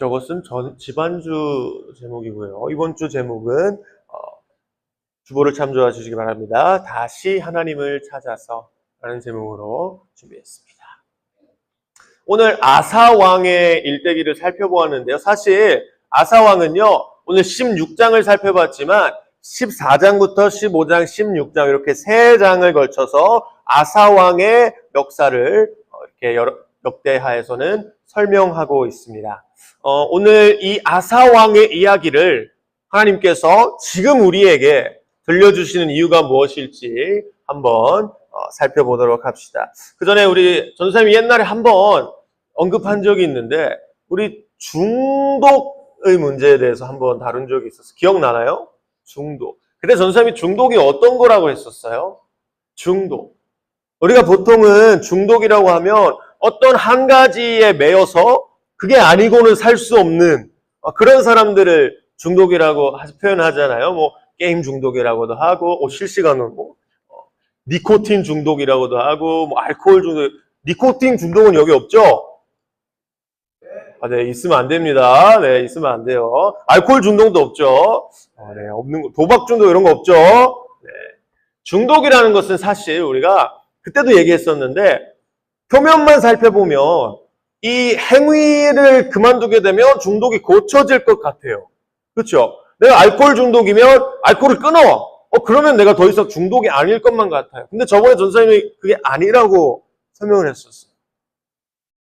저것은 지난주 제목이고요. 이번 주 제목은 주보를 참조해 주시기 바랍니다. 다시 하나님을 찾아서 라는 제목으로 준비했습니다. 오늘 아사 왕의 일대기를 살펴보았는데요. 사실 아사 왕은요, 오늘 16장을 살펴봤지만 14장부터 15장, 16장 이렇게 3장을 걸쳐서 아사 왕의 역사를 이렇게 역대하에서는 설명하고 있습니다. 오늘 이 아사 왕의 이야기를 하나님께서 지금 우리에게 들려주시는 이유가 무엇일지 한번 살펴보도록 합시다. 그 전에 우리 전도사님이 옛날에 한번 언급한 적이 있는데 우리 중독의 문제에 대해서 한번 다룬 적이 있었어요. 기억나나요? 중독. 근데 전도사님이 중독이 어떤 거라고 했었어요? 중독. 우리가 보통은 중독이라고 하면 어떤 한 가지에 매여서 그게 아니고는 살 수 없는 그런 사람들을 중독이라고 표현하잖아요. 뭐 게임 중독이라고도 하고 실시간으로 니코틴 중독이라고도 하고 뭐 알코올 중독. 니코틴 중독은 여기 없죠? 네, 있으면 안 됩니다. 네, 있으면 안 돼요. 알코올 중독도 없죠. 네, 없는 거. 도박 중독 이런 거 없죠? 네. 중독이라는 것은 사실 우리가 그때도 얘기했었는데 표면만 살펴보면 이 행위를 그만두게 되면 중독이 고쳐질 것 같아요. 그렇죠? 내가 알코올 중독이면 알코올을 끊어. 그러면 내가 더 이상 중독이 아닐 것만 같아요. 근데 저번에 전사님이 그게 아니라고 설명을 했었어요.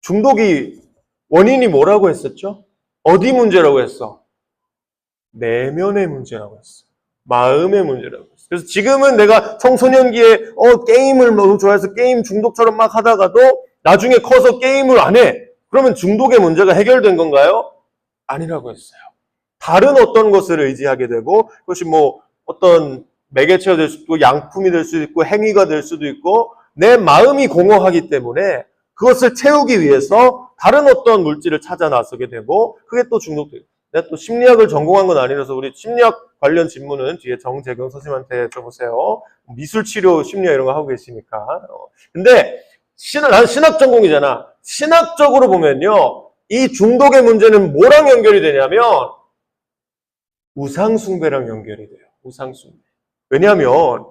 중독이 원인이 뭐라고 했었죠? 어디 문제라고 했어? 내면의 문제라고 했어. 마음의 문제라고 했어. 그래서 지금은 내가 청소년기에 게임을 너무 좋아해서 게임 중독처럼 막 하다가도 나중에 커서 게임을 안 해. 그러면 중독의 문제가 해결된 건가요? 아니라고 했어요. 다른 어떤 것을 의지하게 되고 그것이 뭐 어떤 매개체가 될 수도 있고 양품이 될 수도 있고 행위가 될 수도 있고 내 마음이 공허하기 때문에 그것을 채우기 위해서 다른 어떤 물질을 찾아 나서게 되고 그게 또 중독돼요. 내가 또 심리학을 전공한 건 아니라서 우리 심리학 관련 질문은 뒤에 정재경 선생님한테 줘보세요. 미술치료 심리학 이런 거 하고 계시니까. 근데 나는 신학 전공이잖아. 신학적으로 보면요. 이 중독의 문제는 뭐랑 연결이 되냐면 우상숭배랑 연결이 돼요. 우상숭배. 왜냐하면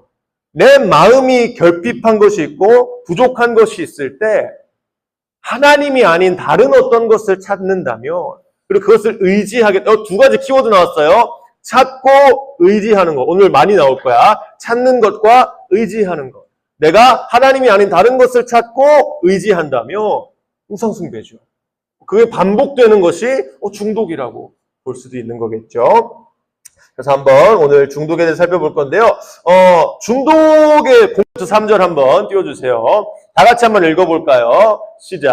내 마음이 결핍한 것이 있고 부족한 것이 있을 때 하나님이 아닌 다른 어떤 것을 찾는다면 그리고 그것을 의지하게 두 가지 키워드 나왔어요. 찾고 의지하는 것. 오늘 많이 나올 거야. 찾는 것과 의지하는 것. 내가 하나님이 아닌 다른 것을 찾고 의지한다면 우상숭배죠. 그게 반복되는 것이 중독이라고 볼 수도 있는 거겠죠. 그래서 한번 오늘 중독에 대해서 살펴볼 건데요. 중독의 공부부터 3절 한번 띄워주세요. 다 같이 한번 읽어볼까요? 시작.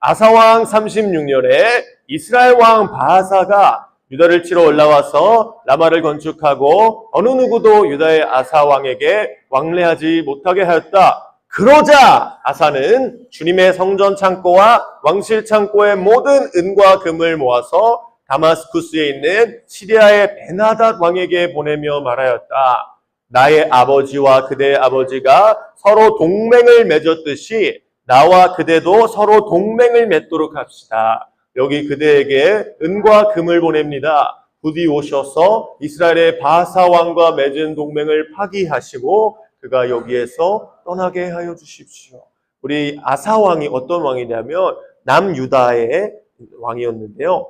아사왕 36년에 이스라엘 왕 바하사가 유다를 치러 올라와서 라마를 건축하고 어느 누구도 유다의 아사왕에게 왕래하지 못하게 하였다. 그러자 아사는 주님의 성전 창고와 왕실 창고의 모든 은과 금을 모아서 다마스쿠스에 있는 시리아의 베나닷 왕에게 보내며 말하였다. 나의 아버지와 그대의 아버지가 서로 동맹을 맺었듯이 나와 그대도 서로 동맹을 맺도록 합시다. 여기 그대에게 은과 금을 보냅니다. 부디 오셔서 이스라엘의 바하사 왕과 맺은 동맹을 파기하시고 그가 여기에서 떠나게 하여 주십시오. 우리 아사 왕이 어떤 왕이냐면 남유다의 왕이었는데요.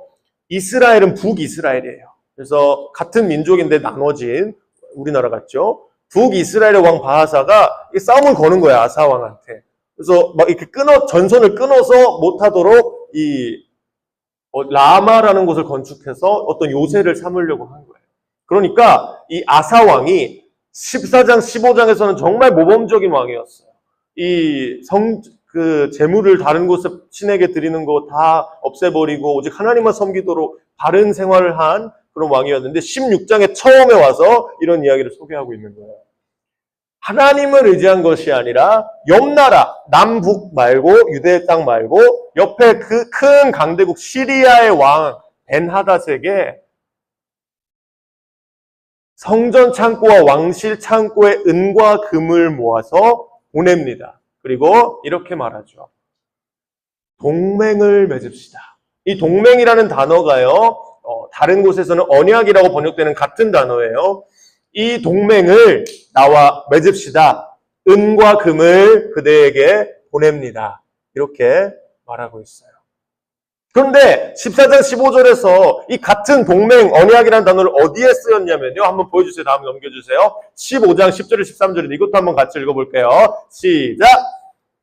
이스라엘은 북이스라엘이에요. 그래서 같은 민족인데 나눠진 우리나라 같죠. 북이스라엘의 왕 바하사가 싸움을 거는 거야, 아사 왕한테. 그래서 막 이렇게 전선을 끊어서 못하도록 라마라는 곳을 건축해서 어떤 요새를 삼으려고 한 거예요. 그러니까 이 아사 왕이 14장, 15장에서는 정말 모범적인 왕이었어요. 재물을 다른 곳에 신에게 드리는 거 다 없애버리고 오직 하나님만 섬기도록 바른 생활을 한 그런 왕이었는데 16장에 처음에 와서 이런 이야기를 소개하고 있는 거예요. 하나님을 의지한 것이 아니라 옆나라, 남북 말고 유대의 땅 말고 옆에 그 큰 강대국 시리아의 왕 벤하닷에게 성전 창고와 왕실 창고의 은과 금을 모아서 보냅니다. 그리고 이렇게 말하죠. 동맹을 맺읍시다. 이 동맹이라는 단어가요, 다른 곳에서는 언약이라고 번역되는 같은 단어예요. 이 동맹을 나와 맺읍시다. 은과 금을 그대에게 보냅니다. 이렇게 말하고 있어요. 그런데 14장 15절에서 이 같은 동맹, 언약이라는 단어를 어디에 쓰였냐면요. 한번 보여주세요. 다음 넘겨주세요. 15장 10절에 13절인데 이것도 한번 같이 읽어볼게요. 시작!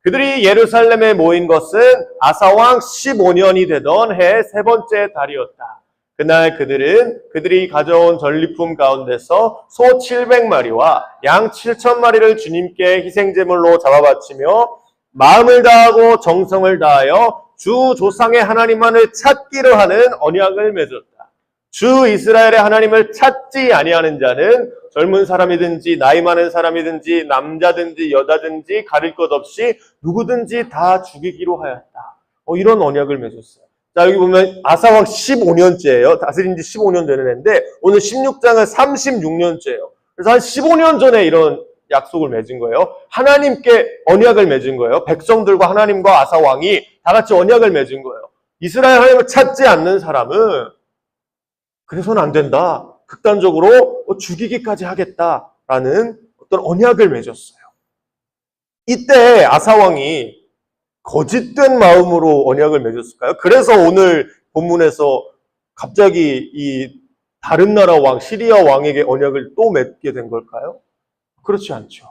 그들이 예루살렘에 모인 것은 아사왕 15년이 되던 해 세 번째 달이었다. 그날 그들이 가져온 전리품 가운데서 소 700마리와 양 7,000마리를 주님께 희생제물로 잡아바치며 마음을 다하고 정성을 다하여 주 조상의 하나님만을 찾기로 하는 언약을 맺었다. 주 이스라엘의 하나님을 찾지 아니하는 자는 젊은 사람이든지 나이 많은 사람이든지 남자든지 여자든지 가릴 것 없이 누구든지 다 죽이기로 하였다. 이런 언약을 맺었어요. 자, 여기 보면 아사왕 15년째예요. 다스린 지 15년 되는 해인데 오늘 16장은 36년째예요. 그래서 한 15년 전에 이런 약속을 맺은 거예요. 하나님께 언약을 맺은 거예요. 백성들과 하나님과 아사왕이 다 같이 언약을 맺은 거예요. 이스라엘 하나님을 찾지 않는 사람은 그래서는 안 된다. 극단적으로 죽이기까지 하겠다라는 어떤 언약을 맺었어요. 이때 아사왕이 거짓된 마음으로 언약을 맺었을까요? 그래서 오늘 본문에서 갑자기 이 다른 나라 왕, 시리아 왕에게 언약을 또 맺게 된 걸까요? 그렇지 않죠.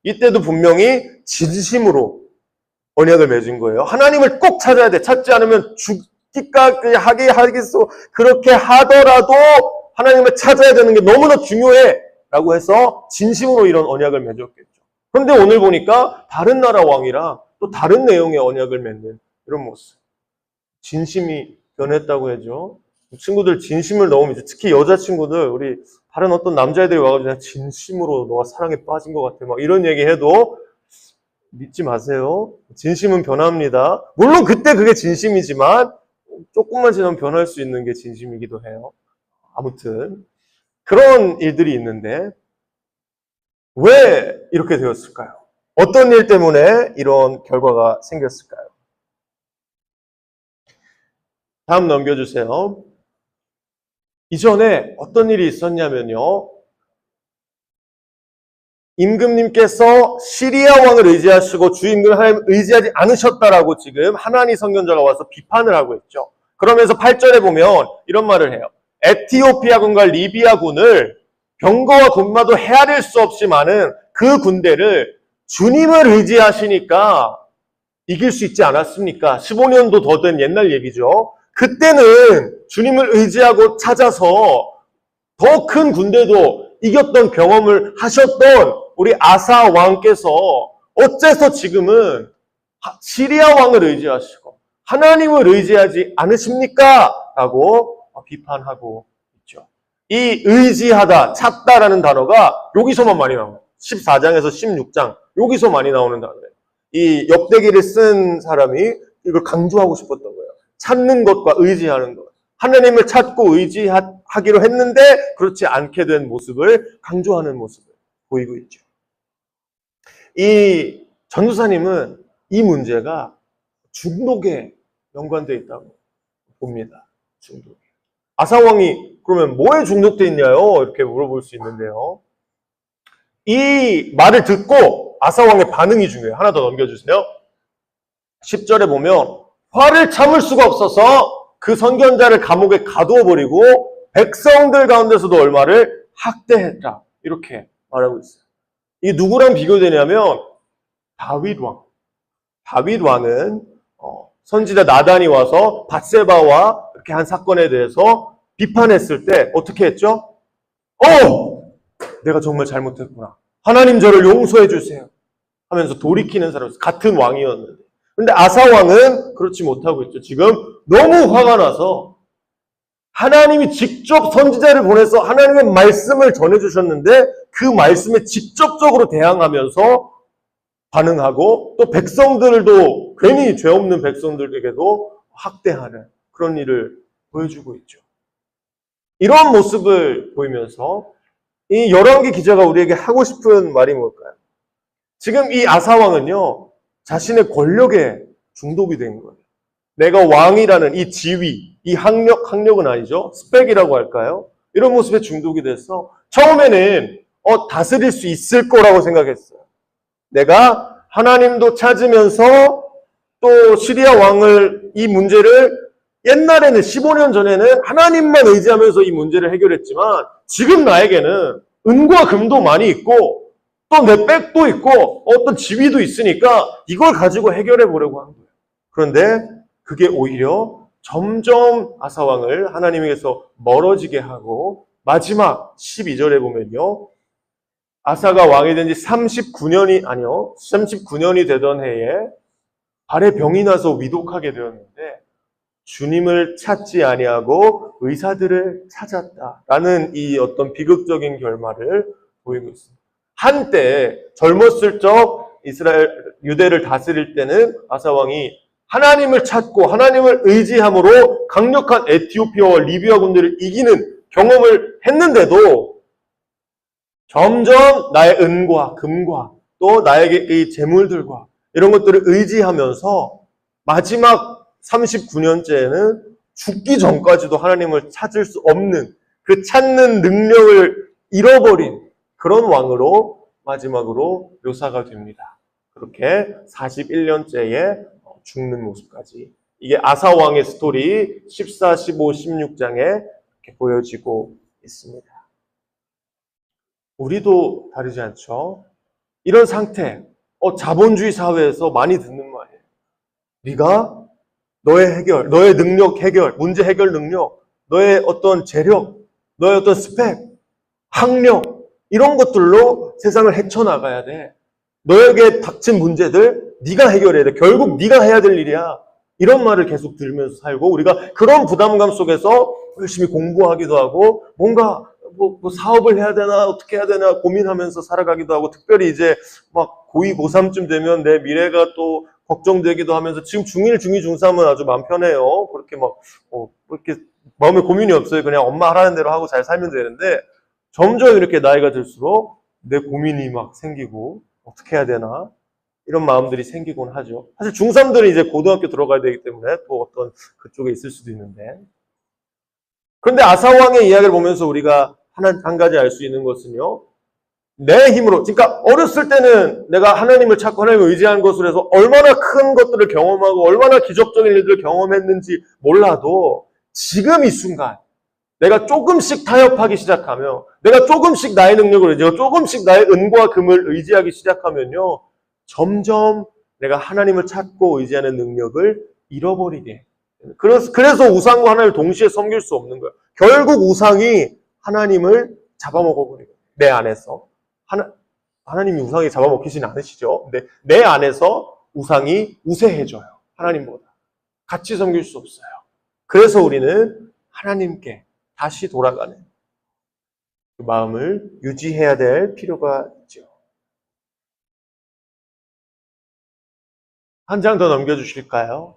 이때도 분명히 진심으로 언약을 맺은 거예요. 하나님을 꼭 찾아야 돼. 찾지 않으면 죽기까지 하겠소. 그렇게 하더라도 하나님을 찾아야 되는 게 너무나 중요해. 라고 해서 진심으로 이런 언약을 맺었겠죠. 그런데 오늘 보니까 다른 나라 왕이랑 또 다른 내용의 언약을 맺는 이런 모습. 진심이 변했다고 하죠. 친구들 진심을 너무 믿죠. 특히 여자친구들, 우리 다른 어떤 남자애들이 와가지고 진심으로 너가 사랑에 빠진 것 같아. 막 이런 얘기 해도 믿지 마세요. 진심은 변합니다. 물론 그때 그게 진심이지만 조금만 지나면 변할 수 있는 게 진심이기도 해요. 아무튼 그런 일들이 있는데 왜 이렇게 되었을까요? 어떤 일 때문에 이런 결과가 생겼을까요? 다음 넘겨주세요. 이전에 어떤 일이 있었냐면요. 임금님께서 시리아 왕을 의지하시고 주 임금 하나님을 의지하지 않으셨다라고 지금 하나니 선견자가 와서 비판을 하고 있죠. 그러면서 8절에 보면 이런 말을 해요. 에티오피아군과 리비아군을 병거와 군마도 헤아릴 수 없이 많은 그 군대를 주님을 의지하시니까 이길 수 있지 않았습니까? 15년도 더 된 옛날 얘기죠. 그때는 주님을 의지하고 찾아서 더 큰 군대도 이겼던 경험을 하셨던 우리 아사 왕께서 어째서 지금은 시리아 왕을 의지하시고 하나님을 의지하지 않으십니까? 라고 비판하고 있죠. 이 의지하다, 찾다라는 단어가 여기서만 많이 나와요. 14장에서 16장 여기서 많이 나오는 단어예요. 이 역대기를 쓴 사람이 이걸 강조하고 싶었던 거예요. 찾는 것과 의지하는 것. 하나님을 찾고 의지하기로 했는데 그렇지 않게 된 모습을 강조하는 모습을 보이고 있죠. 이 전도사님은 이 문제가 중독에 연관되어 있다고 봅니다. 중독. 아사왕이 그러면 뭐에 중독되어 있냐요? 이렇게 물어볼 수 있는데요. 이 말을 듣고 아사왕의 반응이 중요해요. 하나 더 넘겨주세요. 10절에 보면 화를 참을 수가 없어서 그 선견자를 감옥에 가두어버리고 백성들 가운데서도 얼마를 학대했다. 이렇게 말하고 있어요. 이게 누구랑 비교되냐면 다윗 왕. 다윗 왕은 선지자 나단이 와서 밧세바와 이렇게 한 사건에 대해서 비판했을 때 어떻게 했죠? 내가 정말 잘못했구나. 하나님 저를 용서해 주세요. 하면서 돌이키는 사람, 같은 왕이었는데. 근데 아사 왕은 그렇지 못하고 있죠. 지금 너무 화가 나서 하나님이 직접 선지자를 보내서 하나님의 말씀을 전해주셨는데 그 말씀에 직접적으로 대항하면서 반응하고 또 백성들도 괜히 죄 없는 백성들에게도 학대하는 그런 일을 보여주고 있죠. 이런 모습을 보이면서 이 열왕기 기자가 우리에게 하고 싶은 말이 뭘까요? 지금 이 아사 왕은요, 자신의 권력에 중독이 된 거예요. 내가 왕이라는 이 지위, 이 학력은 아니죠. 스펙이라고 할까요? 이런 모습에 중독이 돼서 처음에는 다스릴 수 있을 거라고 생각했어요. 내가 하나님도 찾으면서 또 시리아 왕을 이 문제를 옛날에는 15년 전에는 하나님만 의지하면서 이 문제를 해결했지만 지금 나에게는 은과 금도 많이 있고 또 내 백도 있고 어떤 지위도 있으니까 이걸 가지고 해결해 보려고 하는 거예요. 그런데 그게 오히려 점점 아사왕을 하나님에게서 멀어지게 하고 마지막 12절에 보면요. 아사가 왕이 된 지 39년이 되던 해에 발에 병이 나서 위독하게 되었는데 주님을 찾지 아니하고 의사들을 찾았다라는 이 어떤 비극적인 결말을 보이고 있습니다. 한때 젊었을 적 유대를 다스릴 때는 아사 왕이 하나님을 찾고 하나님을 의지함으로 강력한 에티오피아와 리비아 군대를 이기는 경험을 했는데도 점점 나의 은과 금과 또 나에게 이 재물들과 이런 것들을 의지하면서 마지막 39년째에는 죽기 전까지도 하나님을 찾을 수 없는 그 찾는 능력을 잃어버린 그런 왕으로 마지막으로 묘사가 됩니다. 그렇게 41년째에 죽는 모습까지. 이게 아사 왕의 스토리 14, 15, 16장에 이렇게 보여지고 있습니다. 우리도 다르지 않죠? 이런 상태, 자본주의 사회에서 많이 듣는 말이에요. 네가 너의 해결, 너의 능력 해결, 문제 해결 능력, 너의 어떤 재력, 너의 어떤 스펙, 학력 이런 것들로 세상을 헤쳐나가야 돼. 너에게 닥친 문제들 네가 해결해야 돼. 결국 네가 해야 될 일이야. 이런 말을 계속 들으면서 살고 우리가 그런 부담감 속에서 열심히 공부하기도 하고 뭔가 뭐 사업을 해야 되나 어떻게 해야 되나 고민하면서 살아가기도 하고 특별히 이제 막 고2, 고3쯤 되면 내 미래가 또 걱정되기도 하면서 지금 중1, 중2, 중3은 아주 마음 편해요. 그렇게 그렇게 마음에 고민이 없어요. 그냥 엄마 하라는 대로 하고 잘 살면 되는데 점점 이렇게 나이가 들수록 내 고민이 막 생기고 어떻게 해야 되나 이런 마음들이 생기곤 하죠. 사실 중3들은 이제 고등학교 들어가야 되기 때문에 또 어떤 그쪽에 있을 수도 있는데 그런데 아사왕의 이야기를 보면서 우리가 한 가지 알 수 있는 것은요. 내 힘으로, 그러니까 어렸을 때는 내가 하나님을 찾고 하나님을 의지하는 것으로 해서 얼마나 큰 것들을 경험하고 얼마나 기적적인 일들을 경험했는지 몰라도 지금 이 순간 내가 조금씩 타협하기 시작하며 내가 조금씩 나의 능력을 의지하고 조금씩 나의 은과 금을 의지하기 시작하면요. 점점 내가 하나님을 찾고 의지하는 능력을 잃어버리게. 그래서 우상과 하나님을 동시에 섬길 수 없는 거예요. 결국 우상이 하나님을 잡아먹어버리고 내 안에서. 하나님이 우상이 잡아먹히지는 않으시죠. 근데 내 안에서 우상이 우세해져요. 하나님보다. 같이 섬길 수 없어요. 그래서 우리는 하나님께 다시 돌아가는 그 마음을 유지해야 될 필요가 있죠. 한 장 더 넘겨주실까요?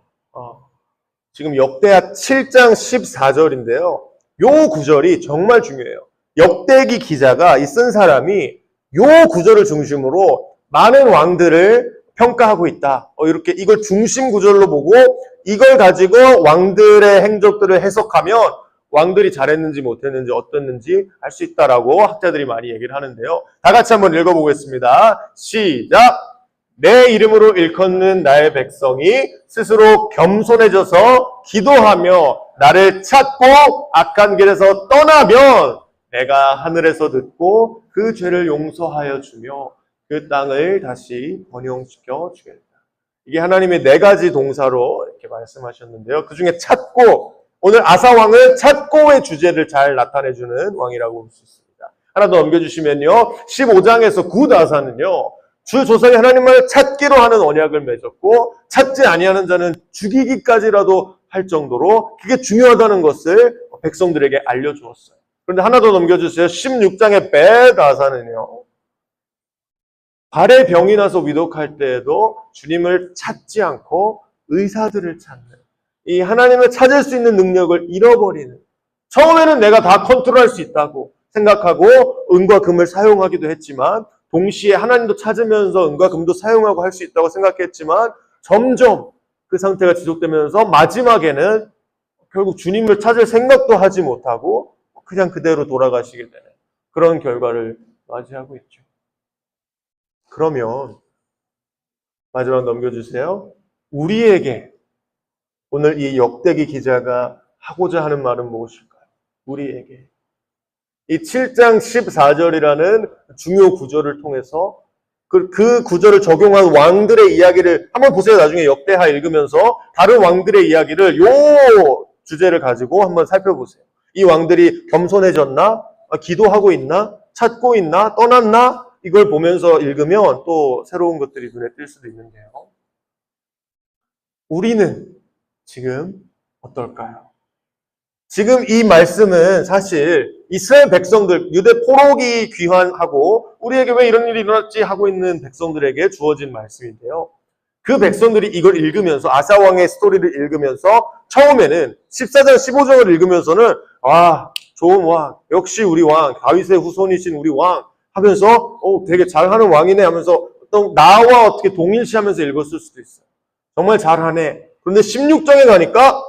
지금 역대하 7장 14절인데요. 요 구절이 정말 중요해요. 역대기 기자가 이 쓴 사람이 요 구절을 중심으로 많은 왕들을 평가하고 있다. 이렇게 이걸 중심 구절로 보고 이걸 가지고 왕들의 행적들을 해석하면 왕들이 잘했는지 못했는지 어땠는지 알 수 있다라고 학자들이 많이 얘기를 하는데요. 다 같이 한번 읽어보겠습니다. 시작! 내 이름으로 일컫는 나의 백성이 스스로 겸손해져서 기도하며 나를 찾고 악한 길에서 떠나면 내가 하늘에서 듣고 그 죄를 용서하여 주며 그 땅을 다시 번영시켜 주겠다. 이게 하나님의 4가지 동사로 이렇게 말씀하셨는데요. 그 중에 찾고, 오늘 아사 왕은 찾고의 주제를 잘 나타내주는 왕이라고 볼 수 있습니다. 하나 더 넘겨주시면요. 15장에서 굿 아사는요. 주 조상이 하나님을 찾기로 하는 언약을 맺었고 찾지 아니하는 자는 죽이기까지라도 할 정도로 그게 중요하다는 것을 백성들에게 알려주었어요. 그런데 하나 더 넘겨주세요. 16장의 벳 아사는요. 발에 병이 나서 위독할 때에도 주님을 찾지 않고 의사들을 찾는 이 하나님을 찾을 수 있는 능력을 잃어버리는 처음에는 내가 다 컨트롤할 수 있다고 생각하고 은과 금을 사용하기도 했지만 동시에 하나님도 찾으면서 은과 금도 사용하고 할 수 있다고 생각했지만 점점 그 상태가 지속되면서 마지막에는 결국 주님을 찾을 생각도 하지 못하고 그냥 그대로 돌아가시게 되는 그런 결과를 맞이하고 있죠. 그러면 마지막 넘겨주세요. 우리에게 오늘 이 역대기 기자가 하고자 하는 말은 무엇일까요? 우리에게 이 7장 14절이라는 중요 구절을 통해서 그 구절을 적용한 왕들의 이야기를 한번 보세요. 나중에 역대하 읽으면서 다른 왕들의 이야기를 요 주제를 가지고 한번 살펴보세요. 이 왕들이 겸손해졌나? 기도하고 있나? 찾고 있나? 떠났나? 이걸 보면서 읽으면 또 새로운 것들이 눈에 띌 수도 있는데요. 우리는 지금 어떨까요? 지금 이 말씀은 사실 이스라엘 백성들, 유대 포로기 귀환하고 우리에게 왜 이런 일이 일어났지 하고 있는 백성들에게 주어진 말씀인데요. 그 백성들이 이걸 읽으면서 아사 왕의 스토리를 읽으면서 처음에는 14장 15절을 읽으면서는 좋은 왕, 역시 우리 왕, 다윗의 후손이신 우리 왕 하면서 되게 잘하는 왕이네 하면서 어떤 나와 어떻게 동일시하면서 읽었을 수도 있어요. 정말 잘하네. 그런데 16장에 가니까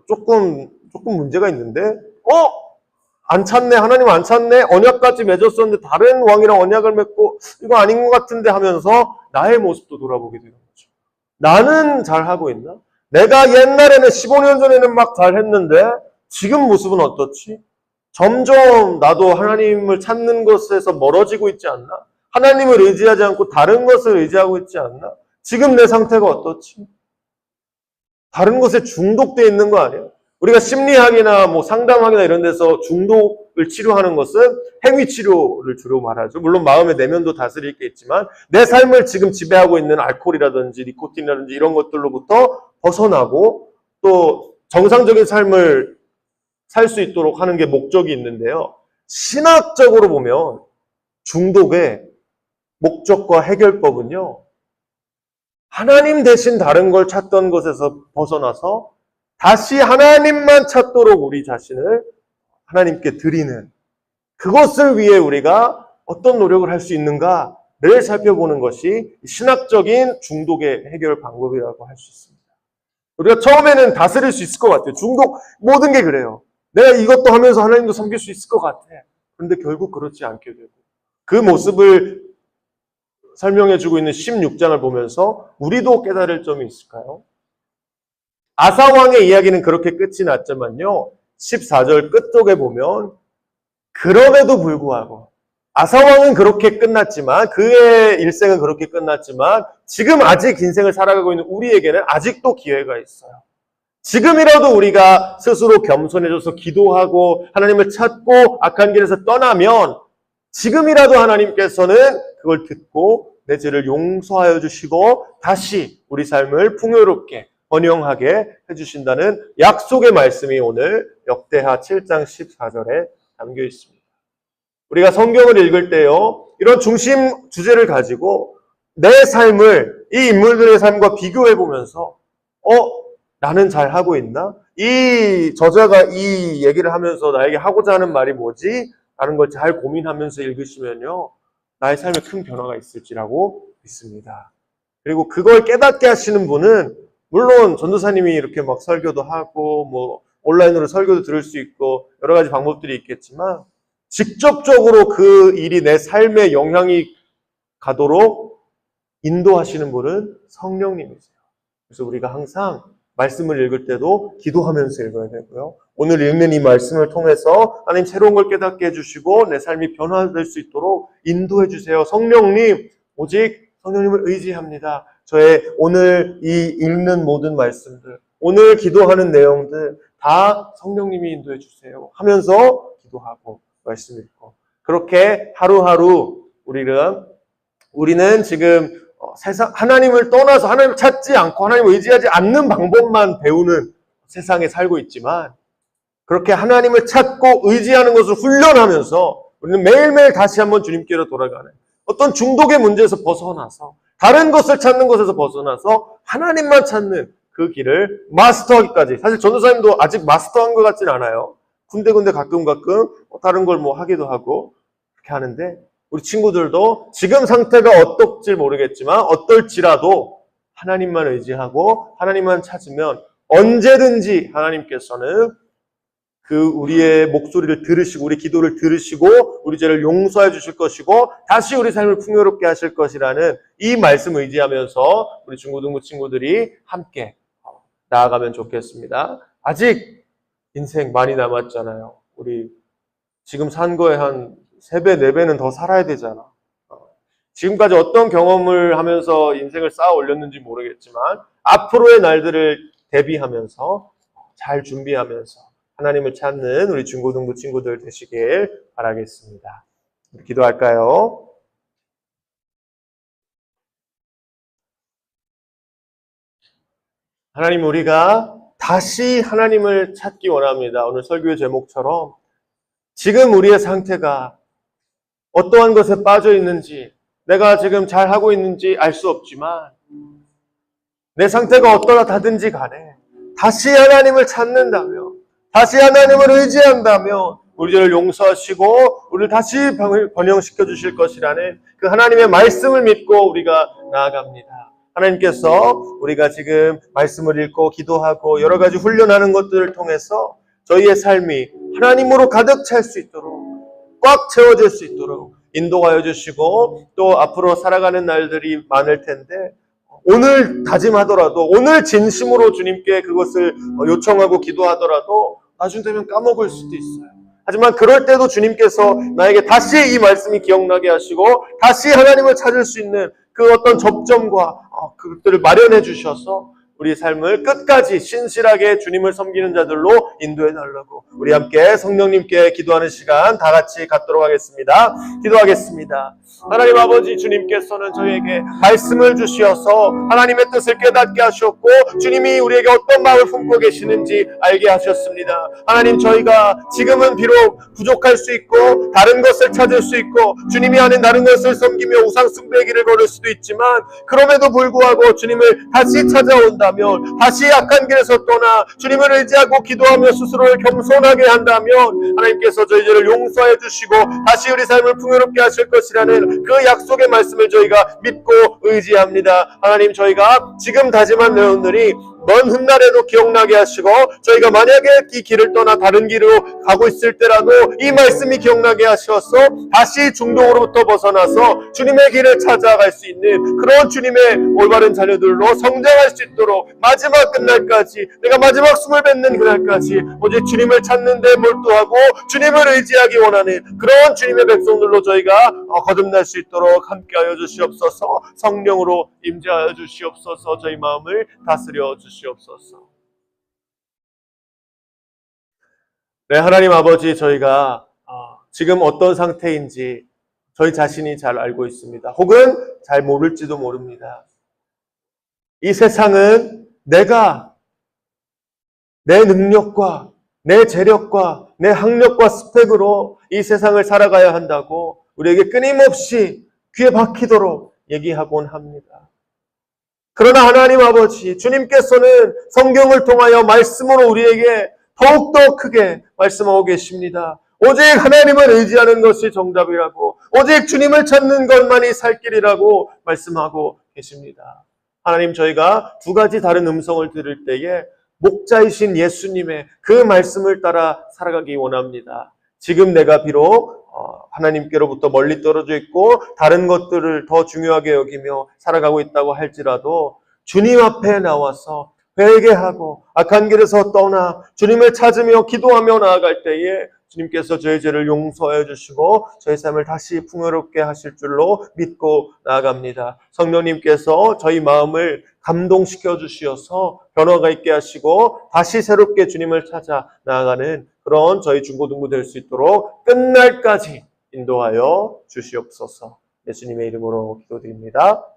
조금 문제가 있는데 안 찾네. 하나님 안 찾네. 언약까지 맺었었는데 다른 왕이랑 언약을 맺고 이거 아닌 것 같은데 하면서 나의 모습도 돌아보게 되는 거죠. 나는 잘하고 있나? 내가 옛날에는 15년 전에는 막 잘했는데 지금 모습은 어떻지? 점점 나도 하나님을 찾는 것에서 멀어지고 있지 않나? 하나님을 의지하지 않고 다른 것을 의지하고 있지 않나? 지금 내 상태가 어떻지? 다른 것에 중독되어 있는 거 아니에요? 우리가 심리학이나 상담학이나 이런 데서 중독을 치료하는 것은 행위 치료를 주로 말하죠. 물론 마음의 내면도 다스릴 게 있지만 내 삶을 지금 지배하고 있는 알코올이라든지 니코틴이라든지 이런 것들로부터 벗어나고 또 정상적인 삶을 살 수 있도록 하는 게 목적이 있는데요. 신학적으로 보면 중독의 목적과 해결법은요. 하나님 대신 다른 걸 찾던 것에서 벗어나서 다시 하나님만 찾도록 우리 자신을 하나님께 드리는 그것을 위해 우리가 어떤 노력을 할 수 있는가를 살펴보는 것이 신학적인 중독의 해결 방법이라고 할 수 있습니다. 우리가 처음에는 다스릴 수 있을 것 같아요. 중독 모든 게 그래요. 내가 이것도 하면서 하나님도 섬길 수 있을 것 같아. 그런데 결국 그렇지 않게 되고 그 모습을 설명해주고 있는 16장을 보면서 우리도 깨달을 점이 있을까요? 아사 왕의 이야기는 그렇게 끝이 났지만요. 14절 끝쪽에 보면 그럼에도 불구하고 아사 왕은 그렇게 끝났지만 그의 일생은 그렇게 끝났지만 지금 아직 인생을 살아가고 있는 우리에게는 아직도 기회가 있어요. 지금이라도 우리가 스스로 겸손해져서 기도하고 하나님을 찾고 악한 길에서 떠나면 지금이라도 하나님께서는 그걸 듣고 내 죄를 용서하여 주시고 다시 우리 삶을 풍요롭게 번영하게 해주신다는 약속의 말씀이 오늘 역대하 7장 14절에 담겨 있습니다. 우리가 성경을 읽을 때요, 이런 중심 주제를 가지고 내 삶을 이 인물들의 삶과 비교해 보면서 나는 잘하고 있나? 이 저자가 이 얘기를 하면서 나에게 하고자 하는 말이 뭐지? 라는 걸 잘 고민하면서 읽으시면요, 나의 삶에 큰 변화가 있을지라고 믿습니다. 그리고 그걸 깨닫게 하시는 분은 물론 전도사님이 이렇게 막 설교도 하고 온라인으로 설교도 들을 수 있고 여러 가지 방법들이 있겠지만 직접적으로 그 일이 내 삶에 영향이 가도록 인도하시는 분은 성령님이세요. 그래서 우리가 항상 말씀을 읽을 때도 기도하면서 읽어야 되고요. 오늘 읽는 이 말씀을 통해서 하나님 새로운 걸 깨닫게 해주시고 내 삶이 변화될 수 있도록 인도해 주세요. 성령님, 오직 성령님을 의지합니다. 저의 오늘 이 읽는 모든 말씀들, 오늘 기도하는 내용들 다 성령님이 인도해 주세요 하면서 기도하고 말씀 읽고 그렇게 하루하루 우리는 지금 하나님을 떠나서 하나님을 찾지 않고 하나님을 의지하지 않는 방법만 배우는 세상에 살고 있지만 그렇게 하나님을 찾고 의지하는 것을 훈련하면서 우리는 매일매일 다시 한번 주님께로 돌아가는 어떤 중독의 문제에서 벗어나서 다른 것을 찾는 것에서 벗어나서 하나님만 찾는 그 길을 마스터하기까지, 사실 전도사님도 아직 마스터한 것 같진 않아요. 군데군데 가끔 다른 걸 하기도 하고 그렇게 하는데 우리 친구들도 지금 상태가 어떨지 모르겠지만 어떨지라도 하나님만 의지하고 하나님만 찾으면 언제든지 하나님께서는 우리의 목소리를 들으시고 우리 기도를 들으시고 우리 죄를 용서해 주실 것이고 다시 우리 삶을 풍요롭게 하실 것이라는 이 말씀을 의지하면서 우리 중고등부 친구들이 함께 나아가면 좋겠습니다. 아직 인생 많이 남았잖아요. 우리 지금 산 거에 한 3배, 4배는 더 살아야 되잖아. 지금까지 어떤 경험을 하면서 인생을 쌓아 올렸는지 모르겠지만 앞으로의 날들을 대비하면서 잘 준비하면서 하나님을 찾는 우리 중고등부 친구들 되시길 바라겠습니다. 기도할까요? 하나님, 우리가 다시 하나님을 찾기 원합니다. 오늘 설교의 제목처럼 지금 우리의 상태가 어떠한 것에 빠져 있는지 내가 지금 잘하고 있는지 알 수 없지만 내 상태가 어떠하든지 간에 다시 하나님을 찾는다면 다시 하나님을 의지한다면 우리 죄를 용서하시고 우리를 다시 번영시켜 주실 것이라는 그 하나님의 말씀을 믿고 우리가 나아갑니다. 하나님께서 우리가 지금 말씀을 읽고 기도하고 여러 가지 훈련하는 것들을 통해서 저희의 삶이 하나님으로 가득 찰 수 있도록 꽉 채워질 수 있도록 인도하여 주시고 또 앞으로 살아가는 날들이 많을 텐데 오늘 다짐하더라도 오늘 진심으로 주님께 그것을 요청하고 기도하더라도 나중 되면 까먹을 수도 있어요. 하지만 그럴 때도 주님께서 나에게 다시 이 말씀이 기억나게 하시고 다시 하나님을 찾을 수 있는 그 어떤 접점과 그것들을 마련해 주셔서 우리 삶을 끝까지 신실하게 주님을 섬기는 자들로 인도해 달라고 우리 함께 성령님께 기도하는 시간 다 같이 갖도록 하겠습니다. 기도하겠습니다. 하나님 아버지, 주님께서는 저희에게 말씀을 주시어서 하나님의 뜻을 깨닫게 하셨고 주님이 우리에게 어떤 마음을 품고 계시는지 알게 하셨습니다. 하나님, 저희가 지금은 비록 부족할 수 있고 다른 것을 찾을 수 있고 주님이 아닌 다른 것을 섬기며 우상 숭배의 길을 걸을 수도 있지만 그럼에도 불구하고 주님을 다시 찾아온다면 다시 악한 길에서 떠나 주님을 의지하고 기도하며 스스로를 겸손하게 한다면 하나님께서 저희 죄를 용서해 주시고 다시 우리 삶을 풍요롭게 하실 것이라는 그 약속의 말씀을 저희가 믿고 의지합니다. 하나님, 저희가 지금 다짐한 내용들이 먼 훗날에도 기억나게 하시고 저희가 만약에 이 길을 떠나 다른 길로 가고 있을 때라도 이 말씀이 기억나게 하셔서 다시 중독으로부터 벗어나서 주님의 길을 찾아갈 수 있는 그런 주님의 올바른 자녀들로 성장할 수 있도록 마지막 끝날까지 내가 마지막 숨을 뱉는 그날까지 오직 주님을 찾는 데 몰두하고 주님을 의지하기 원하는 그런 주님의 백성들로 저희가 거듭날 수 있도록 함께하여 주시옵소서. 성령으로 임재하여 주시옵소서. 저희 마음을 다스려 주시옵소서. 네, 하나님 아버지, 저희가 지금 어떤 상태인지 저희 자신이 잘 알고 있습니다. 혹은 잘 모를지도 모릅니다. 이 세상은 내가 내 능력과 내 재력과 내 학력과 스펙으로 이 세상을 살아가야 한다고 우리에게 끊임없이 귀에 박히도록 얘기하곤 합니다. 그러나 하나님 아버지, 주님께서는 성경을 통하여 말씀으로 우리에게 더욱더 크게 말씀하고 계십니다. 오직 하나님을 의지하는 것이 정답이라고, 오직 주님을 찾는 것만이 살 길이라고 말씀하고 계십니다. 하나님, 저희가 두 가지 다른 음성을 들을 때에 목자이신 예수님의 그 말씀을 따라 살아가기 원합니다. 지금 내가 비록 하나님께로부터 멀리 떨어져 있고 다른 것들을 더 중요하게 여기며 살아가고 있다고 할지라도 주님 앞에 나와서 회개하고 악한 길에서 떠나 주님을 찾으며 기도하며 나아갈 때에 주님께서 저희 죄를 용서해 주시고 저희 삶을 다시 풍요롭게 하실 줄로 믿고 나아갑니다. 성령님께서 저희 마음을 감동시켜 주시어서 변화가 있게 하시고 다시 새롭게 주님을 찾아 나아가는 그런 저희 중고등부 될 수 있도록 끝날까지 인도하여 주시옵소서. 예수님의 이름으로 기도드립니다.